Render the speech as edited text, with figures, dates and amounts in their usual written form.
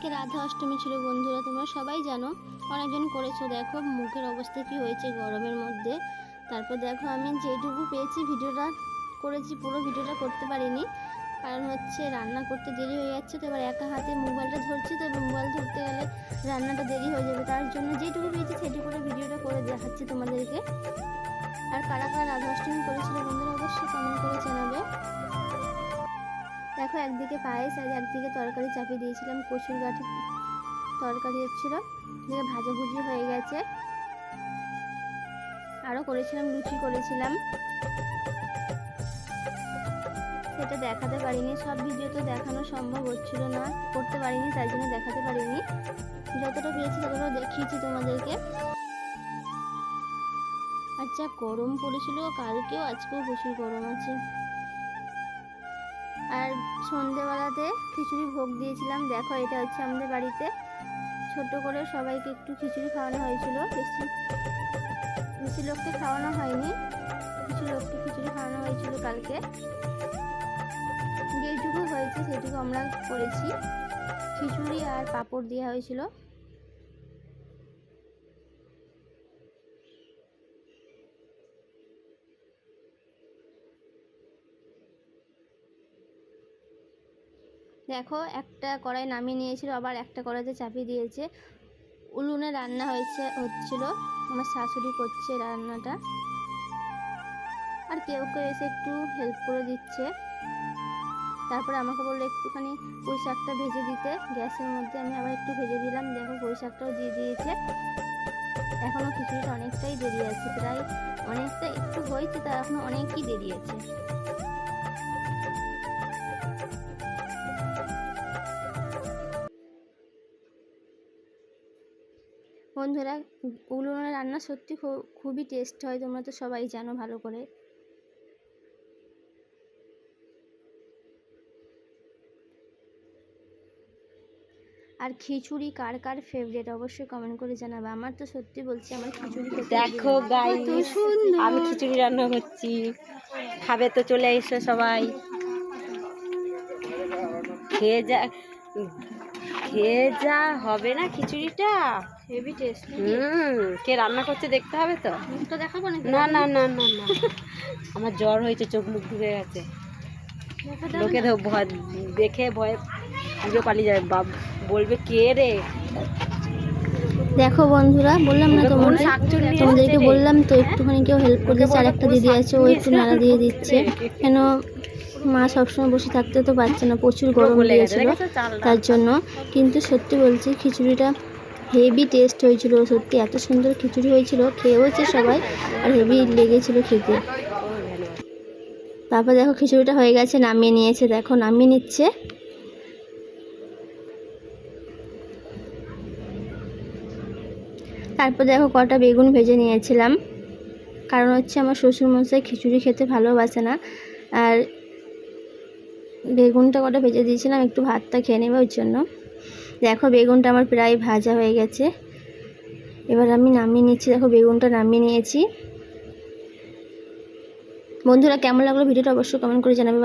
কালকে রাধা অষ্টমী ছিল বন্ধুরা, তোমরা সবাই জানো, অনেকজন করেছো। দেখো মুখের অবস্থা কি হয়েছে গরমের মধ্যে। তারপর দেখো আমি যেটুকু পেয়েছি ভিডিওটা করেছি, পুরো ভিডিওটা করতে পারিনি, কারণ হচ্ছে রান্না করতে দেরি হয়ে যাচ্ছে। তো এবার একা হাতে মোবাইলটা ধরছি, তো এবার মোবাইল ধরতে গেলে রান্নাটা দেরি হয়ে যাবে, তার জন্য যেটুকু পেয়েছি সেটুকু করে ভিডিওটা করে দেখাচ্ছি তোমাদেরকে। আর কারা কারা রাধা অষ্টমী করেছিল বন্ধুরা অবশ্যই কমেন্ট করে জানাবে। দেখো একদিকে পায়েস আর একদিকে তরকারি চাপিয়ে দিয়েছিলাম, কচুর গাঠি তরকারি হচ্ছিল, এদিকে ভাজাভুজি হয়ে গেছে। আরও করেছিলাম, লুচি করেছিলাম, সেটা দেখাতে পারিনি। সব ভিডিও তো দেখানো সম্ভব হচ্ছিল না, করতে পারিনি, তাই জন্য দেখাতে পারিনি। যতটা পেয়েছি ততটা দেখিয়েছি তোমাদেরকে। আচ্ছা গরম পড়েছিল কালকেও, আজকেও প্রচুর গরম আছে। আর সন্ধেবেলাতে খিচুড়ি ভোগ দিয়েছিলাম। দেখো এটা হচ্ছে আমাদের বাড়িতে ছোট করে সবাইকে একটু খিচুড়ি খাওয়ানো হয়েছিল, বেশি লোককে খাওয়ানো হয়নি, কিছু লোককে খিচুড়ি খাওয়ানো হয়েছিল কালকে। যেটুকু হয়েছে সেটুকু আমরা করেছি, খিচুড়ি আর পাঁপড় দেওয়া হয়েছিল। দেখো একটা কড়াই নামিয়ে নিয়েছিল, আবার একটা কড়াইতে চাপিয়ে দিয়েছে। উনুনে রান্না হচ্ছিল, আমার শাশুড়ি করছে রান্নাটা, আর কেউ কেউ এসে একটু হেল্প করে দিচ্ছে। তারপরে আমাকে বললো একটুখানি পুঁই শাকটা ভেজে দিতে গ্যাসের মধ্যে, আমি আবার একটু ভেজে দিলাম। দেখো পুঁই শাকটাও দিয়ে দিয়েছে। এখনও খিচুড়িটা অনেকটাই দেরি আছে, প্রায় অনেকটা একটু হয়েছে, তার এখনো অনেকই দেরি আছে। বন্ধুরা উনুনের রান্না সত্যি খুবই টেস্ট হয়, তোমরা তো সবাই জানো ভালো করে। আর খিচুড়ি কার কার ফেভারিট অবশ্যই কমেন্ট করে জানাবে। আমার তো সত্যি বলছি আমার খিচুড়ি খেতে দেখো গাইস, আমি খিচুড়ি রান্না করছি, খাবে তো চলে এসো সবাই, খেয়ে যা হবে না খিচুড়িটা হেভি টেস্ট। কে রান্না করছে দেখতে হবে তো। মুখটা দেখাবো না? না না না না না, আমার জ্বর হয়েছে, চোখ মুখ ঢুকে গেছে, লোকে ভয় দেখে ভয়ে পুজো পালিয়ে যাবে, বলবে কে রে। দেখো বন্ধুরা বললাম না তোমাদেরকে বললাম তো একটুখানি কেউ হেল্প করে দিচ্ছে। আর একটা দিদি আছে, ও একটু নাড়া দিয়ে দিচ্ছে, কেন মা সবসময় বসে থাকতে তো পারছে না, প্রচুর গরম লেগেছিল তার জন্য। কিন্তু সত্যি বলছি খিচুড়িটা হেভি টেস্ট হয়েছিল, সত্যি এত সুন্দর খিচুড়ি হয়েছিল, খেয়েওছে সবাই, আর হেভি লেগেছিল খেতে। তারপর দেখো খিচুড়িটা হয়ে গেছে, নামিয়ে নিয়েছে, দেখো নামিয়ে নিচ্ছে। তারপর দেখো কটা বেগুন ভেজে নিয়েছিলাম, কারণ হচ্ছে আমার শ্বশুরমশাই খিচুড়ি খেতে ভালোবাসে না, আর বেগুনটা কটা ভেজে দিয়েছিলাম একটু ভাতটা খেয়ে নেবে ওই জন্য। দেখো বেগুনটা আমার প্রায় ভাজা হয়ে গেছে, এবার আমি নামিয়ে নিচ্ছি। দেখো বেগুনটা নামিয়ে নিয়েছি। বন্ধুরা কেমন লাগলো ভিডিওটা অবশ্যই কমেন্ট করে জানাবে।